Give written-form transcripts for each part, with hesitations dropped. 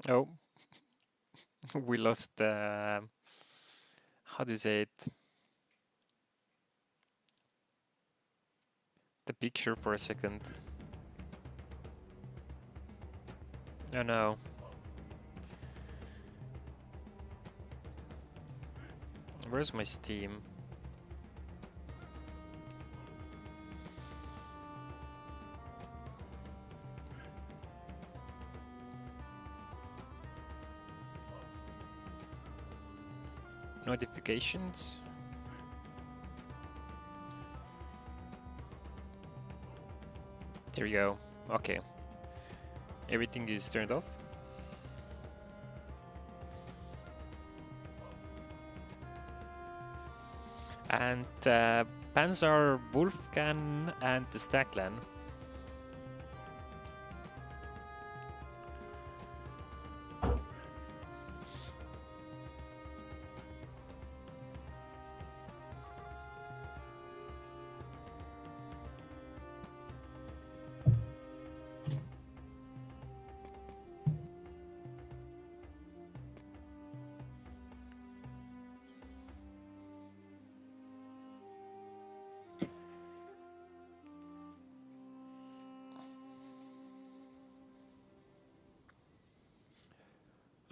Oh, we lost. How do you say it? The picture for a second. Oh no. Where's my Steam? Notifications? There we go. Okay. Everything is turned off. And Panzer, Wolfgang, and the Stacklan.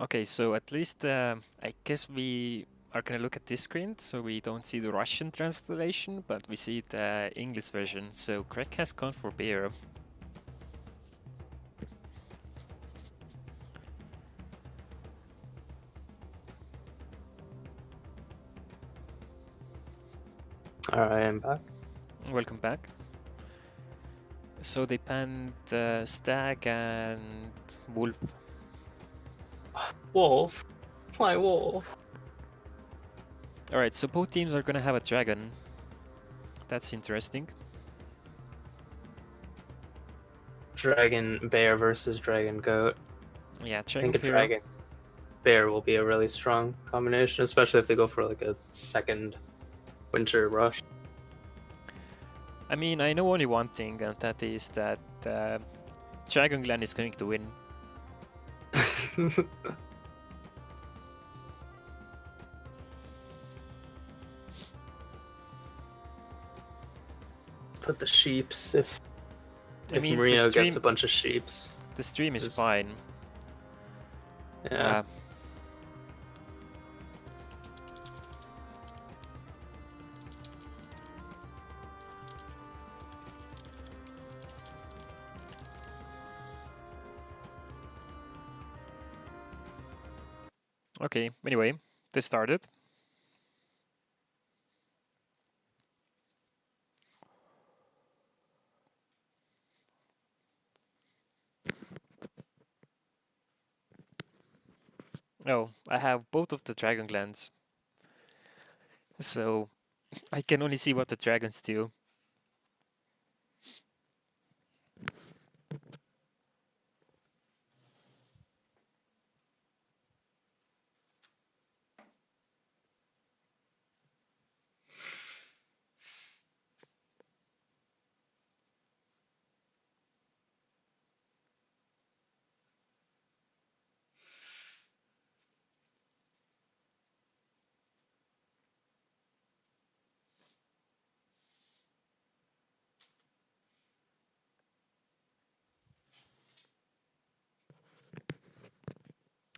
Okay, so at least I guess we are gonna look at this screen, so we don't see the Russian translation, but we see the English version. So Greg has gone for beer. Alright, I'm back. Welcome back. So they banned Stag and Wolf. Wolf? Why wolf? Alright, so both teams are gonna have a dragon. That's interesting. Dragon bear versus dragon goat. Yeah, I Dragon think a Pyro. dragon bear will be a really strong combination, especially if they go for like a second winter rush. I mean, I know only one thing, and that is that Dragon Clan is going to win. Put the sheeps if I mean, Marino gets a bunch of sheeps. The stream is fine. Yeah. Okay, anyway, this started. Oh, I have both of the dragon clans. So I can only see what the dragons do.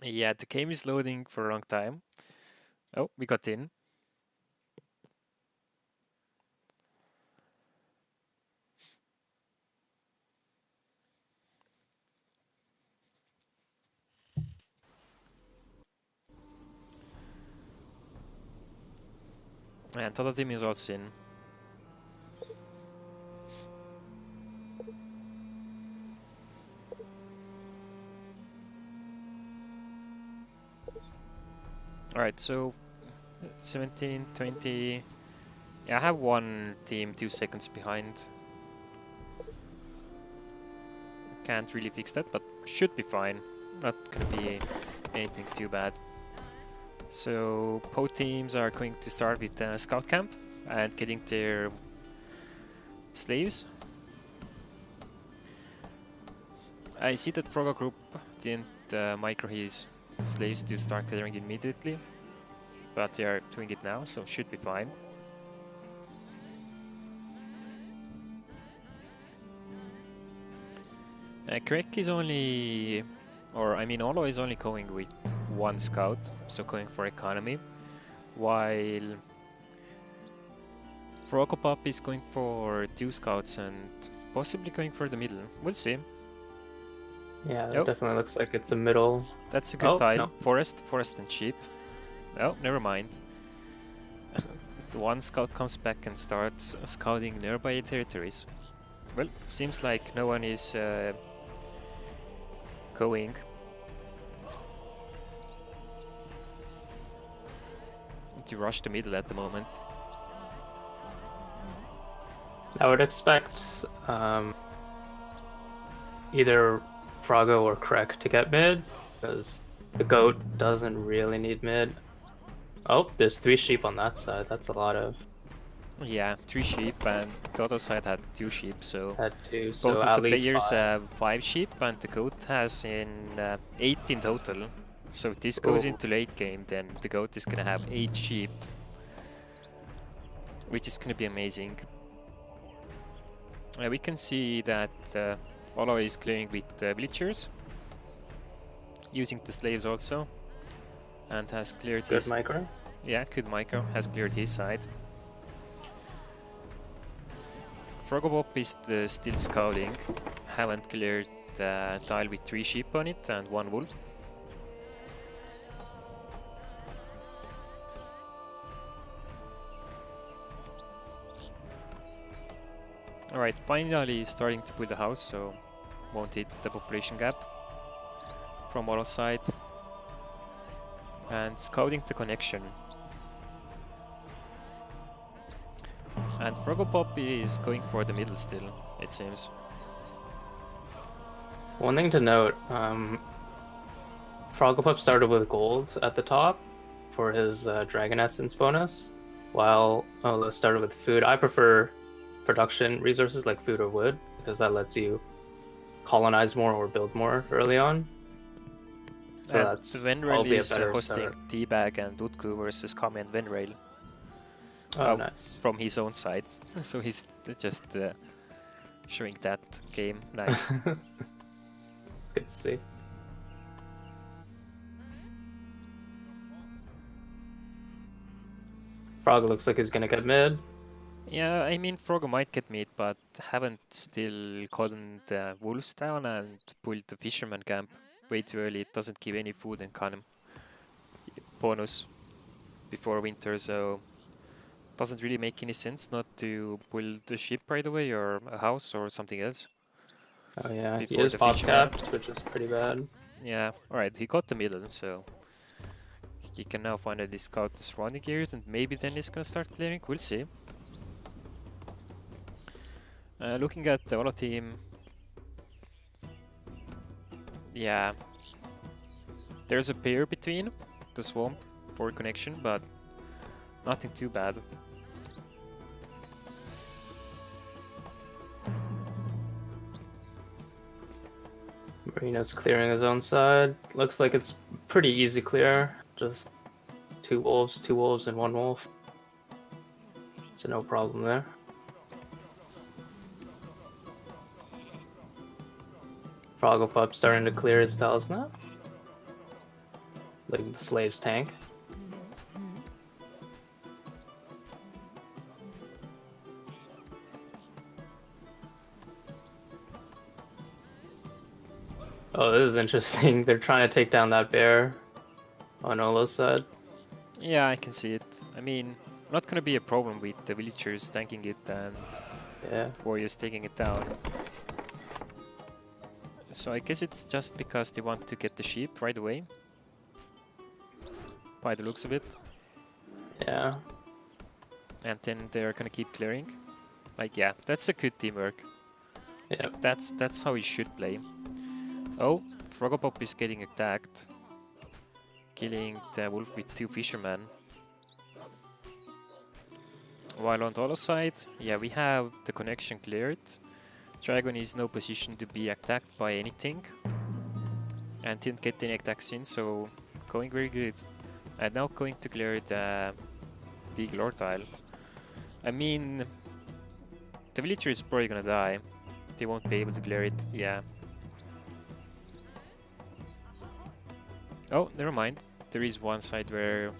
Yeah, the game is loading for a long time. Oh, we got in. And other team is also in. Alright, so 17, 20. Yeah, I have one team 2 seconds behind. Can't really fix that, but should be fine. Not gonna be anything too bad. So both teams are going to start with scout camp and getting their slaves. I see that Proga Group didn't micro his slaves to start clearing immediately, but they are doing it now, so should be fine. Krek is only, or I mean Olo is only going with 1 scout, so going for economy, while Frogopop is going for 2 scouts and possibly going for the middle. We'll see. Yeah, it definitely looks like it's a middle. That's a good tile. No. Forest and sheep. Oh, never mind. The 1 scout comes back and starts scouting nearby territories. Well, seems like no one is going. To rush the middle at the moment. I would expect either Froggo or Krek to get mid, because the goat doesn't really need mid. Oh, there's 3 sheep on that side. That's a lot of. Yeah, 3 sheep, and the other side had 2 sheep, so Had 2, so both at of the least players 5. have 5 sheep, and the goat has 8 in total. So if this goes into late game, then the goat is gonna have 8 sheep, which is gonna be amazing. We can see that Olo is clearing with villagers, using the slaves also, and has cleared Good his... micro. Yeah, good micro, has cleared his side. Frogopop is still scouting, haven't cleared the tile with 3 sheep on it and 1 wolf. Alright, finally starting to build a house, so won't hit the population gap from Olo's side. And scouting the connection. And Frogopop is going for the middle still, it seems. One thing to note, Frogopop started with gold at the top for his Dragon Essence bonus, while Olo started with food. I prefer production resources like food or wood, because that lets you colonize more or build more early on. So and that's Venrail probably a is better hosting start. Teabag and Utku versus Kami and Venrail. Oh, nice. From his own side. So he's just showing that game. Nice. It's good to see. Frog looks like he's gonna get mid. Yeah, I mean Froggo might get mid, but haven't still gotten the wolves down and pulled the fisherman camp way too early. It doesn't give any food and Canem bonus before winter, so doesn't really make any sense not to build a ship right away or a house or something else. Oh yeah, he Before is the pop fisherman. capped, which is pretty bad. Yeah, alright, he got the middle, so he can now finally scout the surrounding areas and maybe then he's gonna start clearing, we'll see. Looking at the Olo team, yeah, there's a pair between the swamp for connection, but nothing too bad. Marino's clearing his own side. Looks like it's pretty easy clear. Just 2 wolves, and 1 wolf. So no problem there. Frogopop starting to clear his tiles now. Like the slave's tank. Oh, this is interesting. They're trying to take down that bear on Olo's side. Yeah, I can see it. I mean, not gonna be a problem with the villagers tanking it and warriors taking it down. So I guess it's just because they want to get the sheep right away. By the looks of it. Yeah. And then they're gonna keep clearing. Like, yeah, that's a good teamwork. Yeah. Like, that's how you should play. Oh, Frogopop is getting attacked. Killing the wolf with 2 fishermen. While on the other side, yeah, we have the connection cleared. Dragon is no position to be attacked by anything. and didn't get any attacks in, so going very good. And now going to clear the big lore tile. I mean, the villager is probably gonna die. They won't be able to clear it, yeah. Oh, never mind. There is one side where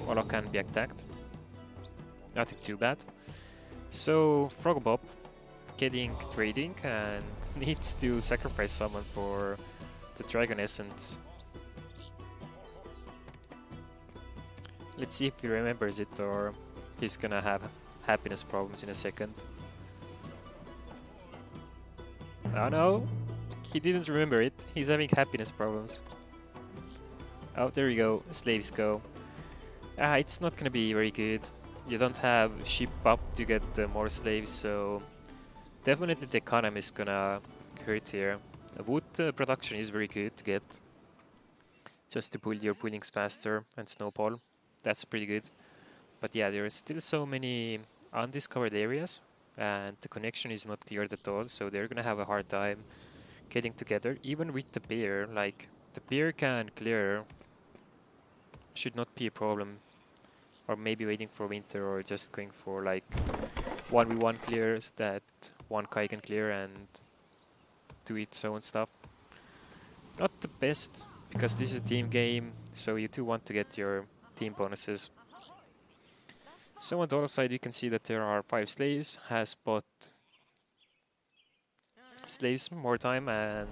Olo can be attacked. Nothing too bad. So, Frogobop getting trading and needs to sacrifice someone for the Dragon Essence. Let's see if he remembers it or he's gonna have happiness problems in a second. Oh no, he didn't remember it. He's having happiness problems. Oh, there you go. Slaves go. It's not gonna be very good. You don't have ship up to get more slaves, so definitely the economy is gonna hurt here. Wood production is very good to get, just to pull your pullings faster and snowball. That's pretty good. But yeah, there are still so many undiscovered areas, and the connection is not cleared at all, so they're gonna have a hard time getting together, even with the bear. Like, the bear can clear, should not be a problem. Or maybe waiting for winter, or just going for like 1v1 clears that one guy can clear and do its own stuff. Not the best, because this is a team game, so you do want to get your team bonuses. So on the other side you can see that there are 5 slaves, has bought slaves more time, and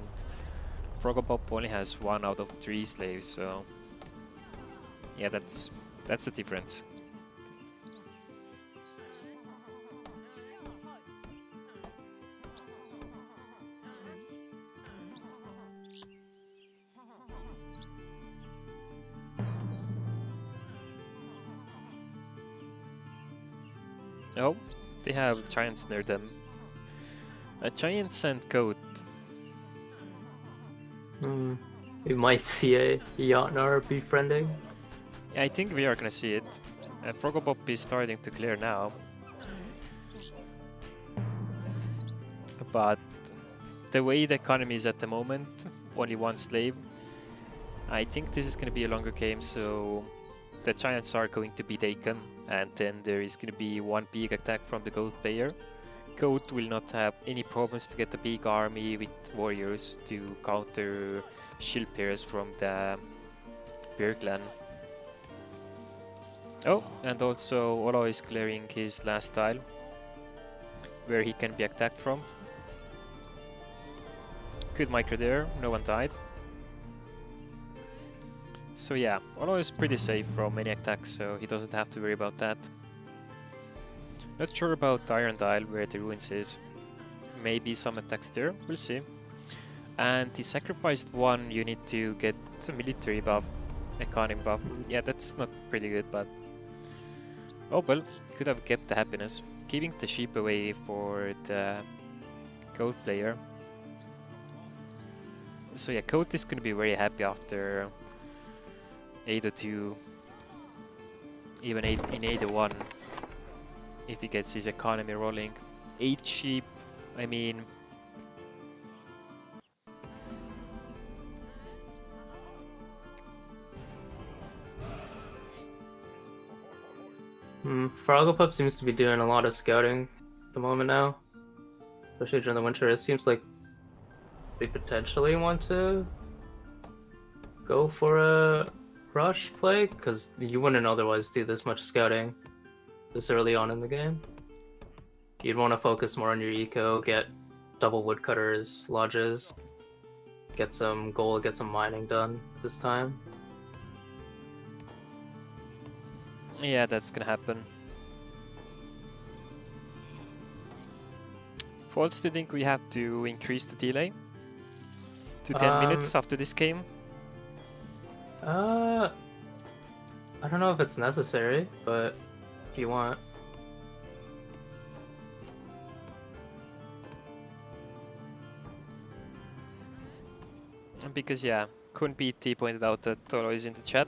Frogobop only has 1 out of 3 slaves, so yeah, that's the difference. Oh, they have giants near them. Giants and goat. We might see a Yatnar befriending. I think we are gonna see it. Frogobop is starting to clear now. But the way the economy is at the moment, only 1 slave, I think this is gonna be a longer game, so the giants are going to be taken, and then there is gonna be 1 big attack from the goat player. Goat will not have any problems to get a big army with warriors to counter shield pairs from the bear clan. Oh, and also Olo is clearing his last tile, where he can be attacked from. Good micro there, no one died. So yeah, Olo is pretty safe from any attacks, so he doesn't have to worry about that. Not sure about Iron Dial, where the ruins is. Maybe some attacks there, we'll see. And he sacrificed 1 unit to get a military buff, economy buff. Yeah, that's not pretty good, but oh well, could have kept the happiness. Giving the sheep away for the goat player. So yeah, goat is gonna be very happy after 802, even in 801, if he gets his economy rolling. 8 sheep, I mean, Frogopop seems to be doing a lot of scouting at the moment now, especially during the winter. It seems like they potentially want to go for a rush play, because you wouldn't otherwise do this much scouting this early on in the game. You'd want to focus more on your eco, get double woodcutters, lodges, get some gold, get some mining done this time. yeah, that's gonna happen. False, do you think we have to increase the delay to 10 minutes after this game? I don't know if it's necessary, but if you want. Because yeah, Kunpt pointed out that Toro is in the chat.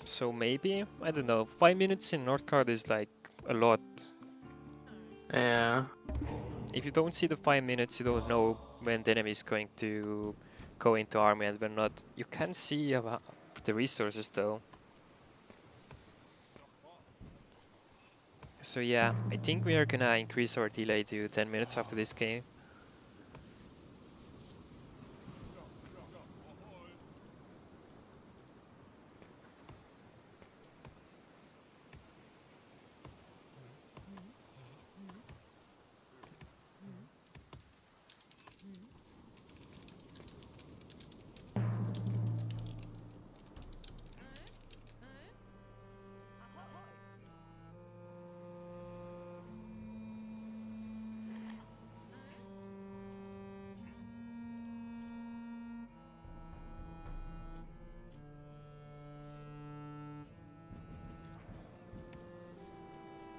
So maybe, I don't know, 5 minutes in Northcard is like a lot. Yeah. If you don't see the 5 minutes, you don't know when the enemy is going to go into army and when not. You can see the resources though. So yeah, I think we are gonna increase our delay to 10 minutes after this game.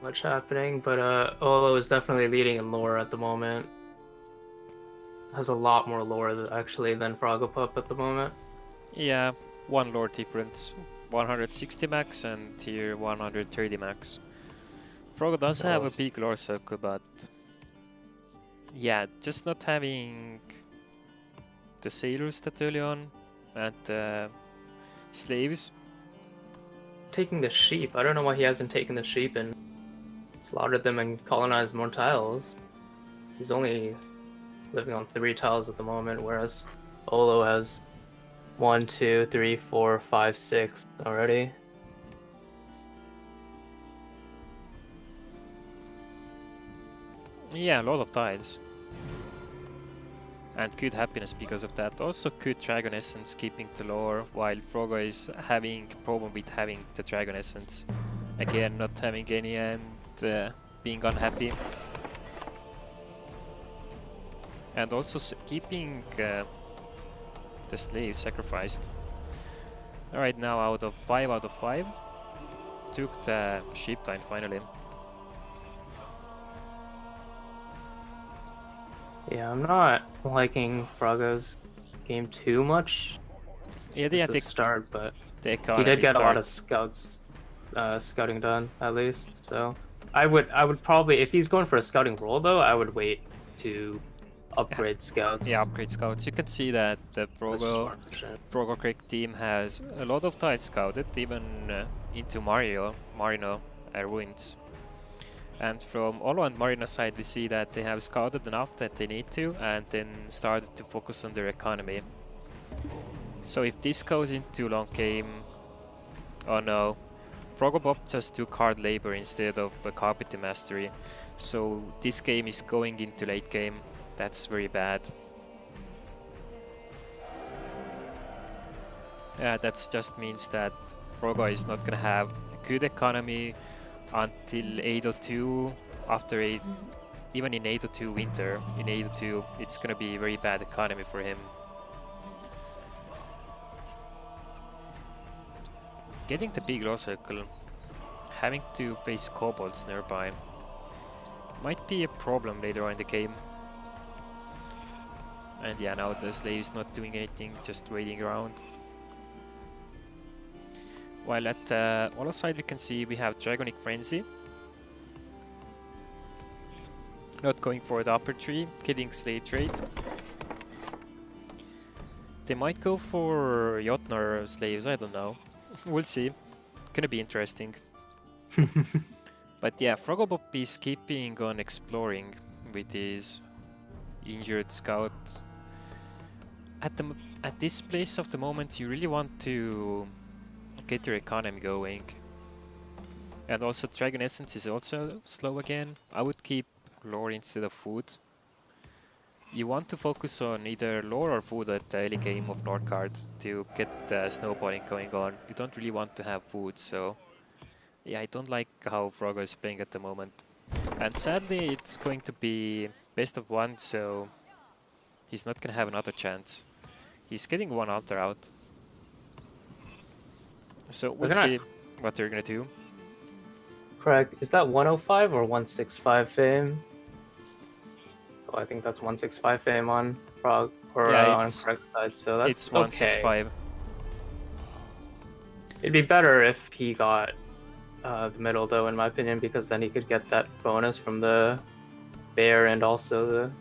Much happening, but Olo is definitely leading in lore at the moment. Has a lot more lore actually than Froggerpup at the moment. Yeah, one lore difference. 160 max and here 130 max. Froggo does have a big lore circle, but yeah, just not having the sailors that early on and the slaves. Taking the sheep. I don't know why he hasn't taken the sheep and slaughtered them and colonized more tiles. He's only living on 3 tiles at the moment, whereas Olo has 1, 2, 3, 4, 5, 6 already. Yeah, a lot of tiles. And good happiness because of that. Also good Dragon Essence keeping the lore, while Froggo is having a problem with having the Dragon Essence. Again, not having any and being unhappy. And also keeping the slaves sacrificed. Alright, now out of 5 out of 5. Took the sheep time finally. Yeah, I'm not liking Froggo's game too much. Yeah, It's start, but he did did get a lot of scouting done at least. So I would probably, if he's going for a scouting role though, I would wait to upgrade scouts. Yeah, upgrade scouts. You can see that the Froggo Creek team has a lot of tiles scouted, even into Marino Ruins. And from Olo and Marino's side, we see that they have scouted enough that they need to, and then started to focus on their economy. So if this goes into long game, oh no, Froggerbob just took hard labor instead of a carpentry mastery. So this game is going into late game. That's very bad. That just means that Froggo is not gonna have a good economy until 802. After even in 802 winter, in 802 it's gonna be very bad economy for him. Getting the big law circle, having to face kobolds nearby, might be a problem later on in the game. And yeah, now the slave is not doing anything, just waiting around. While at the other side we can see we have Dragonic Frenzy. Not going for the upper tree, getting slave trade. They might go for Jotnar slaves, I don't know. We'll see. Gonna be interesting. But yeah, Froggerbob is keeping on exploring with his injured scout. At this place of the moment, you really want to get your economy going. And also Dragon Essence is also slow again. I would keep lore instead of food. You want to focus on either lore or food at the early game of Lord card to get snowballing going on. You don't really want to have food, so yeah, I don't like how Froggo is playing at the moment. And sadly, it's going to be best of 1, so he's not gonna have another chance. He's getting 1 altar out. So we'll see what they're gonna do. Correct. Is that 105 or 165 fame? Oh, I think that's 165 fame on Frog, or on correct side, so that's it's 165. It'd be better if he got the middle though, in my opinion, because then he could get that bonus from the bear and also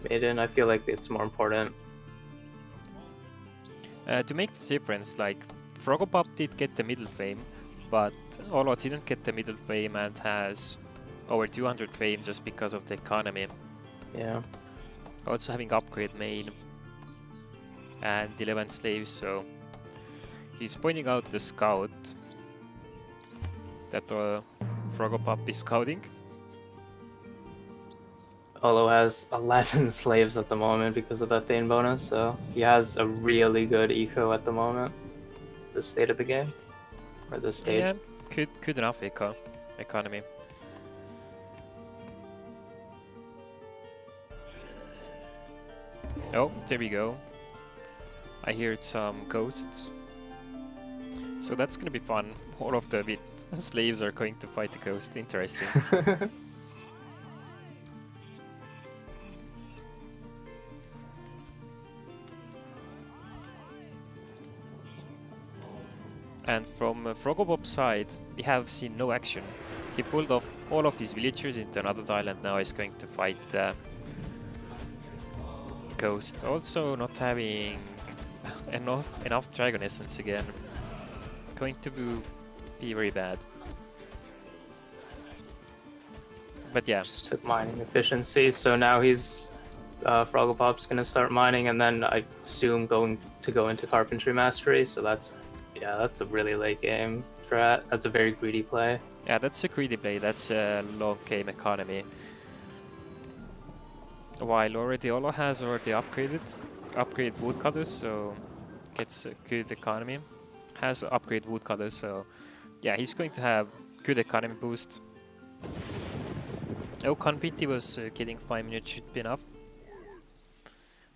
Maiden, I feel like it's more important. To make the difference, like Frogopop did get the middle fame, but Olo didn't get the middle fame and has over 200 fame just because of the economy. Yeah. Also having upgrade main and 11 slaves, so he's pointing out the scout that Frogopop is scouting. Olo has 11 slaves at the moment because of that Thane bonus, so he has a really good eco at the moment. The state of the game, or the stage. Yeah, good enough economy. Oh, there we go. I heard some ghosts. So that's gonna be fun. All of the slaves are going to fight the ghost. Interesting. And from Frogopop's side, we have seen no action. He pulled off all of his villagers into another tile and now is going to fight Ghost. Also not having enough Dragon Essence again. Going to be very bad. But yeah. Just took mining efficiency, so now he's Frogopop's gonna start mining and then I assume going to go into Carpentry Mastery, so that's a really late game strat. That's a very greedy play. Yeah, that's a greedy play. That's a long game economy. While Olo has already upgraded woodcutters, so gets a good economy. Has upgrade woodcutters, so yeah, he's going to have good economy boost. Oh, Conpiti was getting 5 minutes should be enough.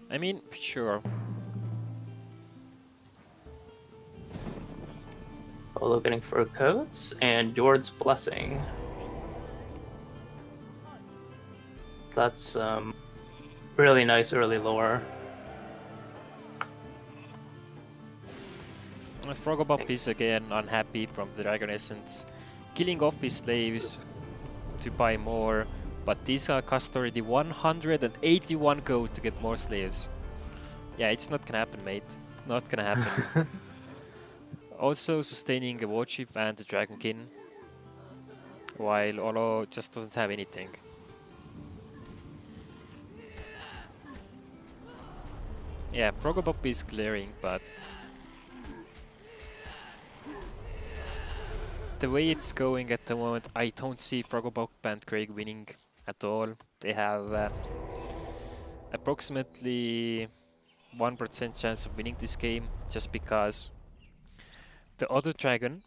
I mean, sure. Olo getting fur coats and Yord's Blessing. That's really nice early lore. Frogopop is again unhappy from the Dragon Essence, killing off his slaves to buy more, but these are cost already 181 gold to get more slaves. Yeah, it's not gonna happen, mate. Not gonna happen. Also sustaining a Warchief and a Dragonkin, while Olo just doesn't have anything. Yeah, Frogopop is clearing, but the way it's going at the moment, I don't see Frogopop and Craig winning at all. They have approximately 1% chance of winning this game, just because the other dragon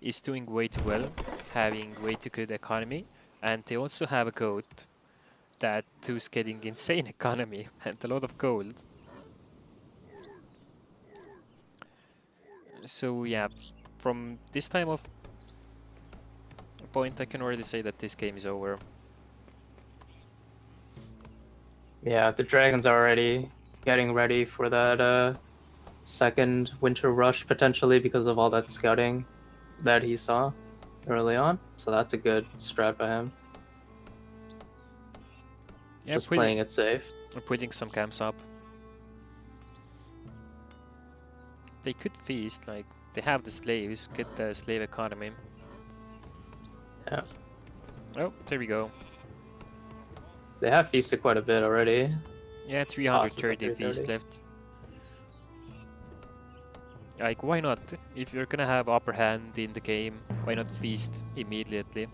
is doing way too well, having way too good economy, and they also have a goat that is getting insane economy and a lot of gold. So yeah, from this time of point, I can already say that this game is over. Yeah, the dragons are already getting ready for that second winter rush potentially because of all that scouting that he saw early on. So that's a good strat by him. Yeah, just playing it safe. We're putting some camps up. They could feast, like they have the slaves, get the slave economy. Yeah. Oh, there we go. They have feasted quite a bit already. Yeah, 330 feast left. Like, why not? If you're gonna have upper hand in the game, why not feast immediately?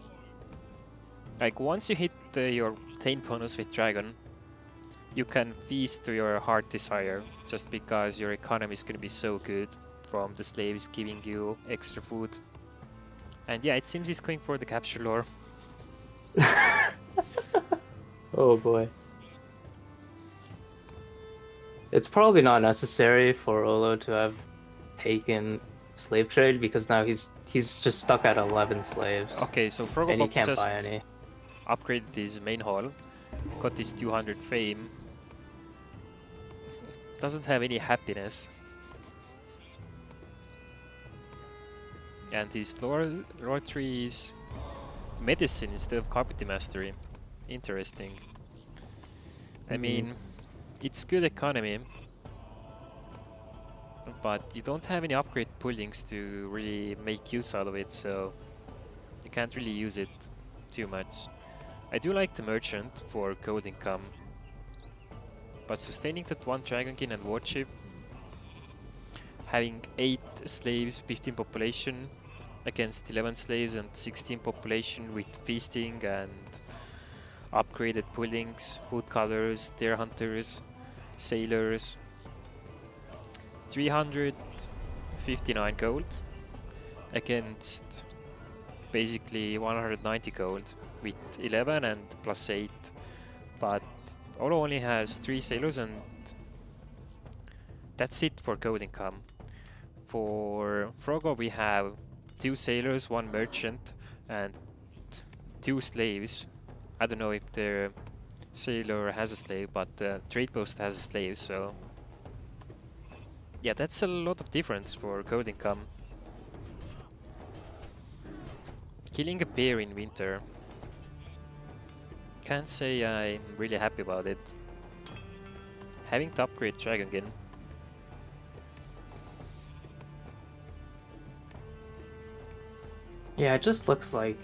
Like, once you hit your Thane bonus with Dragon, you can feast to your heart desire, just because your economy is gonna be so good from the slaves giving you extra food. And yeah, it seems he's going for the capture lore. Oh boy. It's probably not necessary for Olo to have taken slave trade because now he's just stuck at 11 slaves. Okay, so and he Frogopop can't just buy any. upgraded his main hall, got his 200 fame. Doesn't have any happiness. And his lore tree is medicine instead of carpentry mastery. Interesting. I mean, it's good economy, but you don't have any upgrade pullings to really make use out of it, so you can't really use it too much. I do like the merchant for gold income, but sustaining that one Dragonkin and Warchief, having 8 slaves, 15 population against 11 slaves and 16 population with feasting and upgraded pullings, woodcutters, deer hunters, sailors. 359 gold against basically 190 gold with 11 and plus 8, but Olo only has 3 sailors and that's it for gold income. For Frogo we have 2 sailors, 1 merchant and 2 slaves. I don't know if the sailor has a slave, but the trade post has a slave, so yeah, that's a lot of difference for gold income. Killing a bear in winter. Can't say I'm really happy about it. Having to upgrade Dragonkin. Yeah, it just looks like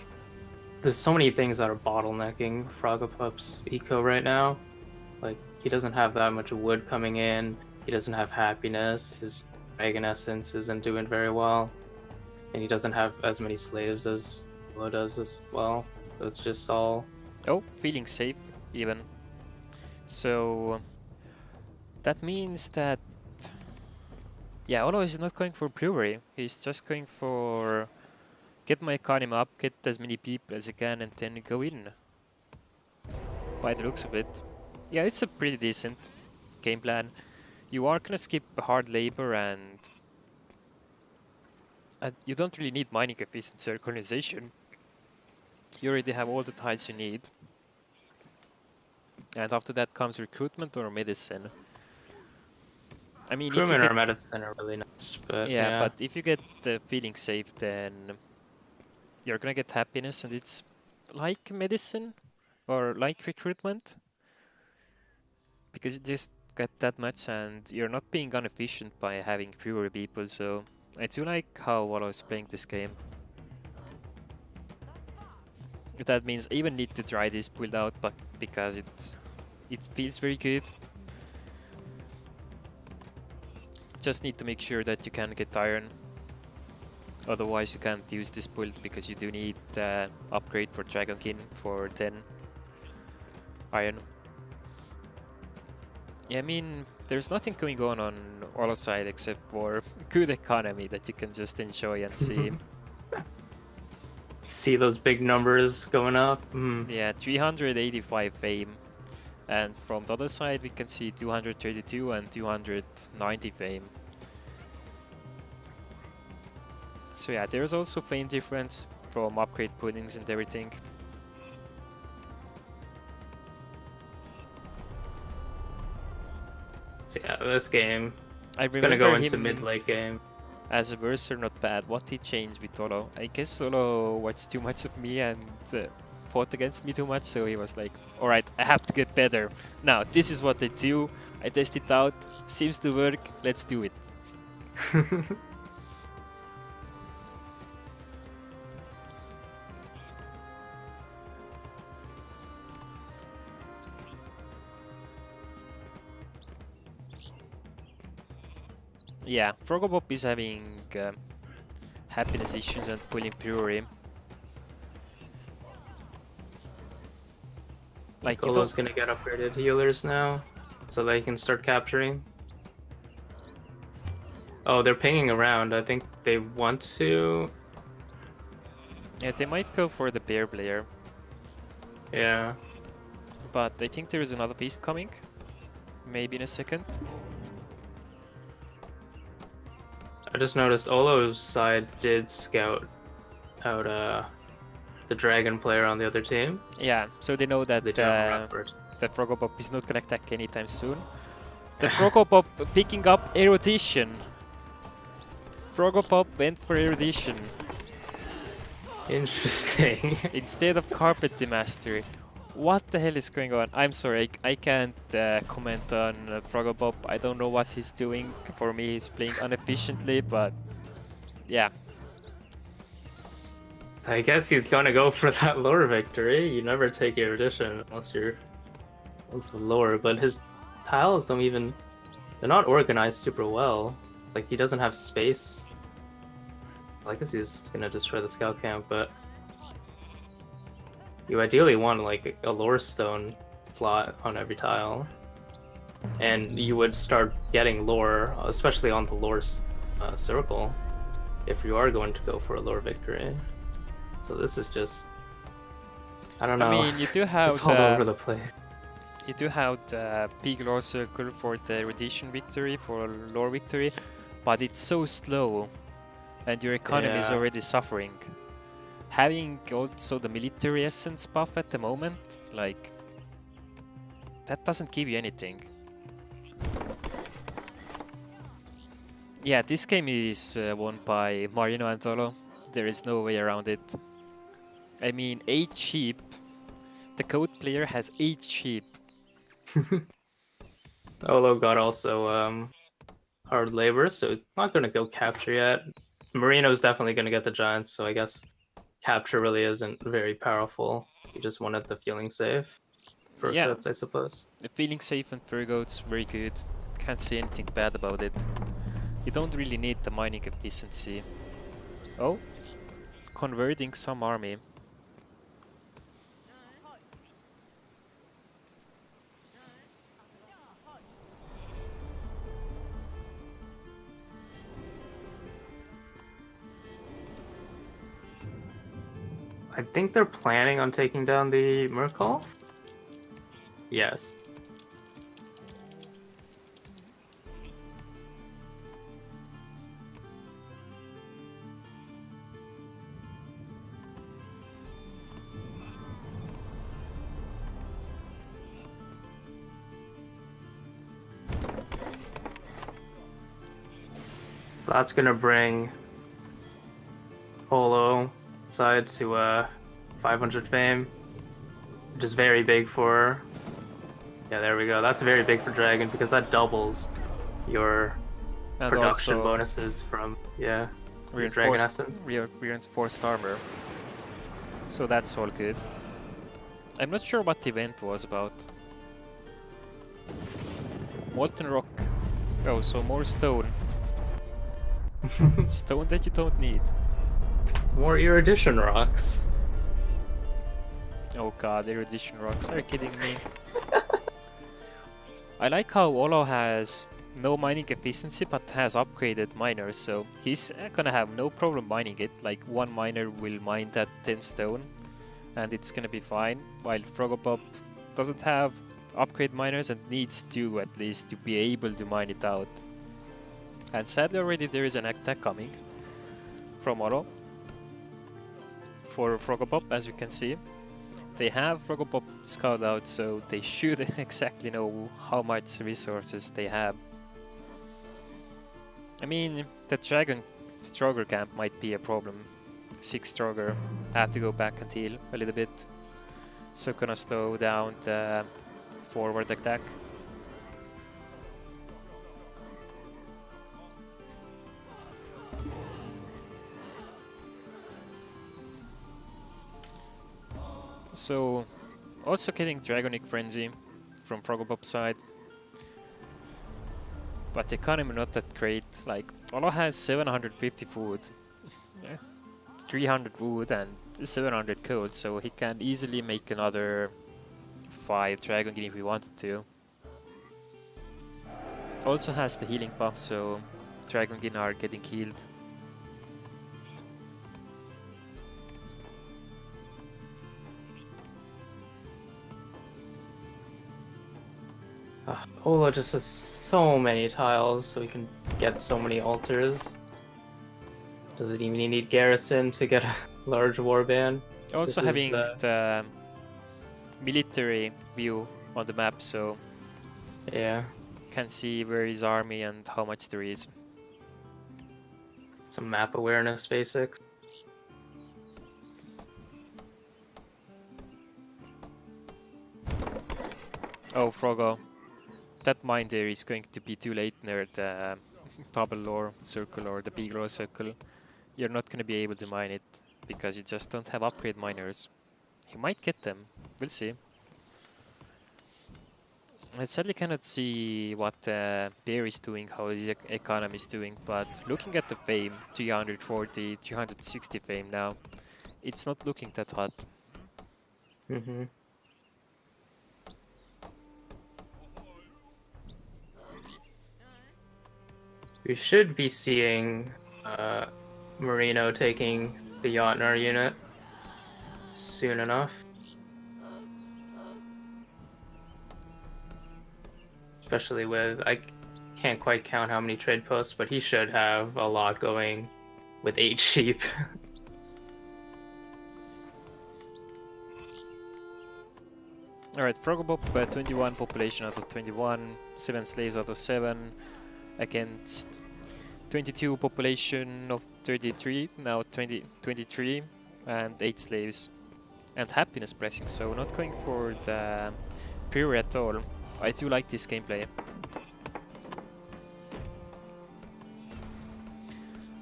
there's so many things that are bottlenecking Frogopup's eco right now. Like, he doesn't have that much wood coming in. He doesn't have happiness. His dragon essence isn't doing very well. And he doesn't have as many slaves as Olo does as well. So it's just all... Oh, feeling safe even. So that means that, yeah, Olo is not going for brewery. He's just going for get my economy up, get as many people as I can, and then go in. By the looks of it. Yeah, it's a pretty decent game plan. You are gonna skip hard labor and you don't really need mining efficiency or colonization. You already have all the tiles you need. And after that comes recruitment or medicine. I mean, recruitment or medicine are really nice, but yeah, but if you get the feeling safe, then you're gonna get happiness, and it's like medicine or like recruitment, because you just get that much and you're not being inefficient by having fewer people. So I do like how Olo is playing this game. That means I even need to try this build out, but because it feels very good. Just need to make sure that you can get iron. Otherwise you can't use this build, because you do need upgrade for Dragonkin for 10 iron. Yeah, I mean, there's nothing going on Olo's side except for good economy that you can just enjoy and see. See those big numbers going up? Yeah, 385 fame. And from the other side we can see 232 and 290 fame. So yeah, there's also fame difference from upgrade puddings and everything. So yeah, this game, it's gonna go into mid-late game. As a verser, not bad. What he changed with Olo? I guess Olo watched too much of me and fought against me too much, so he was like, alright, I have to get better. Now, this is what I do. I test it out. Seems to work. Let's do it. Yeah, Frogopop is having happiness issues and pulling Puree. Like, Olo's gonna get upgraded healers now, so they can start capturing. Oh, they're pinging around. I think they want to. Yeah, they might go for the bear player. Yeah. But I think there is another beast coming. Maybe in a second. I just noticed Olo's side did scout out the dragon player on the other team. Yeah, so they know that that Frogopop is not gonna attack anytime soon. The Frogopop picking up erudition. Frogopop went for erudition. Interesting. Instead of carpet mastery. What the hell is going on? I'm sorry, I can't comment on Frogobop. I don't know what he's doing. For me, he's playing inefficiently, but yeah. I guess he's gonna go for that lore victory. You never take erudition unless you're lower, but his tiles don't even... They're not organized super well. Like, he doesn't have space. I guess he's gonna destroy the scout camp, but... You ideally want, like, a lore stone slot on every tile. And you would start getting lore, especially on the lore circle, if you are going to go for a lore victory. So this is just... I don't know. I mean, you do have it's all over the place. You do have the big lore circle for the erudition victory, for lore victory, but it's so slow, and your economy is already suffering. Having also the military essence buff at the moment, like, that doesn't give you anything. Yeah, this game is won by Marino and Tolo. There is no way around it. I mean, 8 sheep. The code player has 8 sheep. Olo got also hard labor, so not gonna go capture yet. Marino's definitely gonna get the giants, so I guess capture really isn't very powerful. You just wanted the feeling safe for goats, I suppose. The feeling safe and fur goats, very good. Can't say anything bad about it. You don't really need the mining efficiency. Oh, converting some army. I think they're planning on taking down the Merkle. Yes. So that's gonna bring Olo side to 500 fame, which is very big for... Yeah, there we go. That's very big for Dragon because that doubles your and production bonuses from, yeah, Dragon Essence. Reinforced armor. So that's all good. I'm not sure what the event was about. Molten rock. Oh, so more stone. Stone that you don't need. More erudition rocks. Oh god, erudition rocks. Are you kidding me? I like how Olo has no mining efficiency but has upgraded miners, so he's gonna have no problem mining it. Like, one miner will mine that 10 stone and it's gonna be fine, while Frogobop doesn't have upgrade miners and needs to, at least, to be able to mine it out. And sadly already there is an attack coming from Olo for Frogobop, as you can see. They have Frogobop scout out, so they should exactly know how much resources they have. I mean, the Troger camp might be a problem. 6 Troger. I have to go back and heal a little bit. So gonna slow down the forward attack. So, also getting Dragonic Frenzy from Frogobop's side. But the economy not that great. Like, Olo has 750 food, 300 wood and 700 gold, so he can easily make another 5 Dragon if he wanted to. Also has the healing buff, so Dragon are getting healed. Olo just has so many tiles, so he can get so many altars. Does it even need Garrison to get a large warband? Also having the military view on the map, so yeah, can see where his army and how much there is. Some map awareness basics. Oh, Frogo. That mine there is going to be too late near the bubble lore circle or the big lore circle. You're not going to be able to mine it because you just don't have upgrade miners. You might get them. We'll see. I sadly cannot see what Bear is doing, how his economy is doing, but looking at the fame, 340, 360 fame now, it's not looking that hot. Mm-hmm. We should be seeing Marino taking the Jotnar unit soon enough. Especially with, I can't quite count how many trade posts, but he should have a lot going with 8 sheep. Alright, Frogobop, 21 population out of 21, 7 slaves out of 7, against 22 population of 33, now 23, and 8 slaves. And happiness pressing, so not going for the pre at all. I do like this gameplay.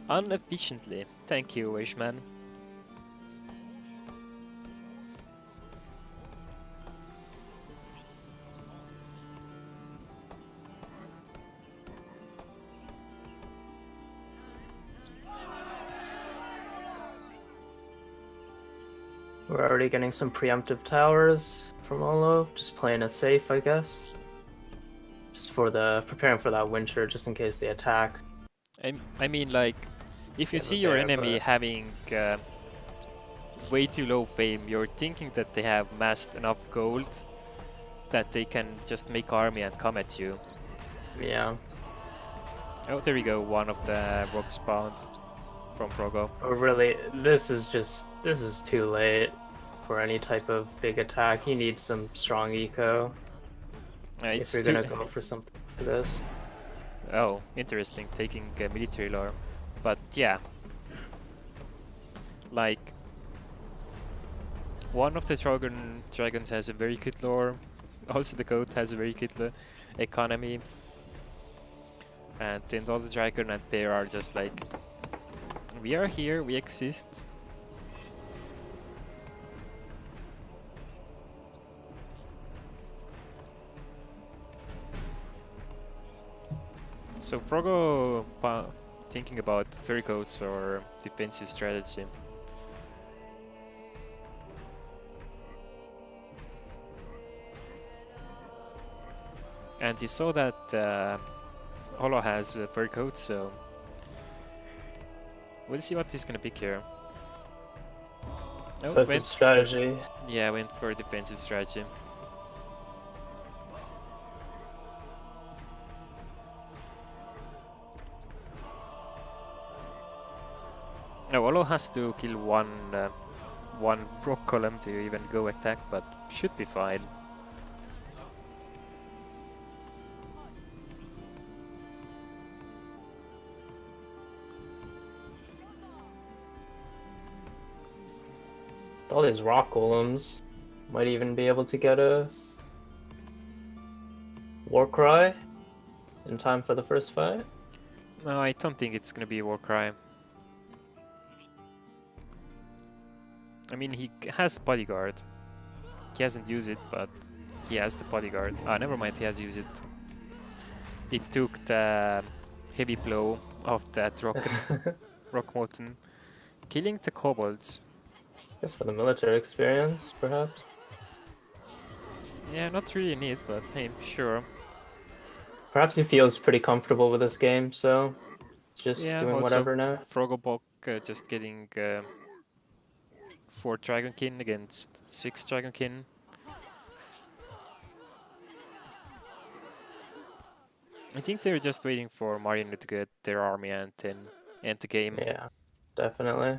Inefficiently. Thank you, Wishman. We're already getting some preemptive towers from Olo, just playing it safe, I guess. Just for preparing for that winter, just in case they attack. I mean, like, if you see your enemy having way too low fame, you're thinking that they have massed enough gold that they can just make army and come at you. Yeah. Oh, there we go, one of the rocks spawned from Frogo. Oh, really, this is too late for any type of big attack. You need some strong eco if you're gonna go for something like this. Oh, interesting, taking military lore. But yeah, like, one of the dragons has a very good lore. Also the goat has a very good economy. And then all the dragon and bear are just like, we are here, we exist. So Frogo thinking about fairy goats or defensive strategy. And he saw that Holo has a fairy goat, so we'll see what he's gonna pick here. Oh, defensive strategy. Yeah, went for a defensive strategy. No, Olo has to kill one rock column to even go attack, but should be fine. All these rock golems might even be able to get a war cry in time for the first fight. No, I don't think it's gonna be a war cry. I mean, he has bodyguard. He hasn't used it, but he has the bodyguard. Ah, never mind, he has used it. He took the heavy blow of that rock molten, killing the kobolds. I guess for the military experience, perhaps. Yeah, not really neat, but hey, sure. Perhaps he feels pretty comfortable with this game, so just doing whatever now. Frogobok just getting 4 Dragonkin against 6 Dragonkin. I think they're just waiting for Marino to get their army and then end the game. Yeah, definitely.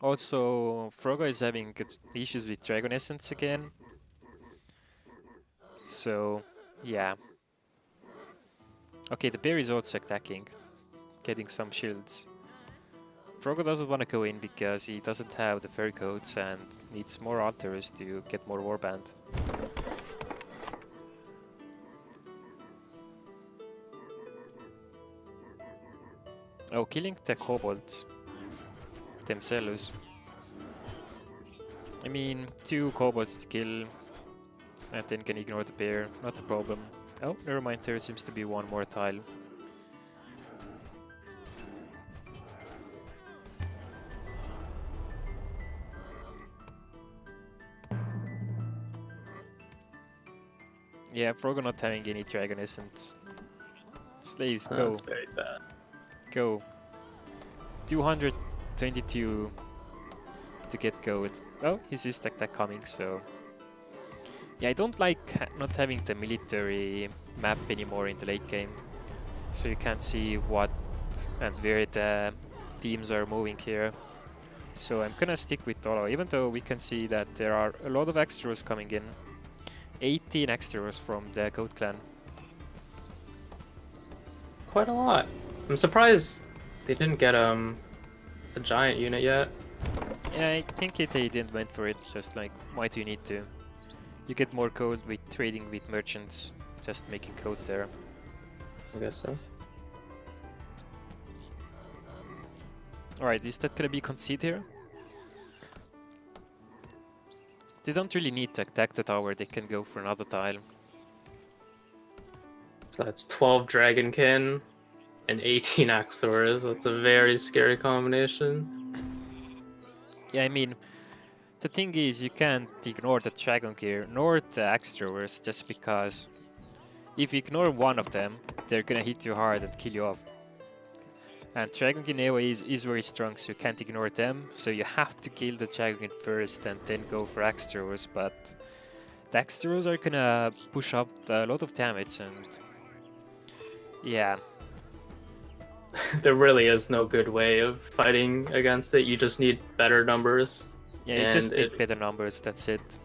Also, Frogo is having issues with Dragon Essence again. So, yeah. Okay, the bear is also attacking, getting some shields. Frogo doesn't want to go in because he doesn't have the fur coats and needs more altars to get more warband. Oh, killing the kobolds themselves. I mean, 2 kobolds to kill and then can ignore the bear, not a problem. Oh, never mind, there seems to be one more tile. Yeah, Frogo not having any dragon essence. Slaves, go. That's very bad. Go. 222 to get gold. Oh, he sees that coming, so... Yeah, I don't like not having the military map anymore in the late game. So you can't see what and where the teams are moving here. So I'm gonna stick with Tolo, even though we can see that there are a lot of extras coming in. 18 extras from the Goat Clan. Quite a lot. I'm surprised they didn't get a giant unit yet. Yeah, I think they didn't went for it, just like, why do you need to? You get more gold with trading with merchants, just making code there. I guess so. Alright, is that gonna be concede here? They don't really need to attack the tower, they can go for another tile. So that's 12 Dragonkin and 18 Axthors. That's a very scary combination. Yeah, I mean, the thing is, you can't ignore the Dragon Gear nor the Axtrovers just because if you ignore one of them, they're gonna hit you hard and kill you off. And Dragon Gear AoE is very strong, so you can't ignore them, so you have to kill the Dragon Gear first and then go for Axtrovers, but the Axtrovers are gonna push up a lot of damage and yeah. There really is no good way of fighting against it. You just need better numbers. Yeah, you just need better numbers, that's it.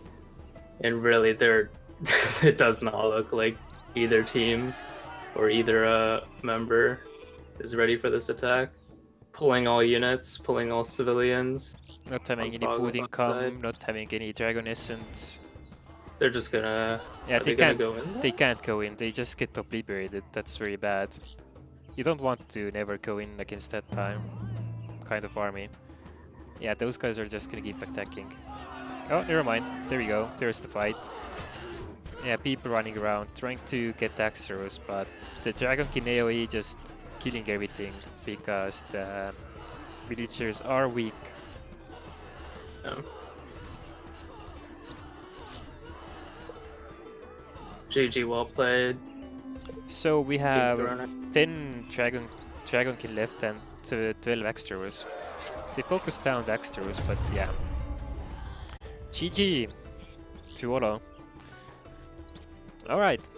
And really, it does not look like either team or either member is ready for this attack. Pulling all units, pulling all civilians. Not having any food income, not having any Dragon Essence. They're just gonna... Yeah, they can't go in. They can't go in, they just get obliterated. That's very bad. You don't want to never go in against that kind of army. Yeah, those guys are just gonna keep attacking. Oh, never mind. There we go. There's the fight. Yeah, people running around trying to get Axtros, but the Dragon King AoE just killing everything because the villagers are weak. Yeah. GG, well played. So we have 10 Dragon King left and 12 Axtros. They focus down the Axtros, but yeah. GG to Olo. Alright.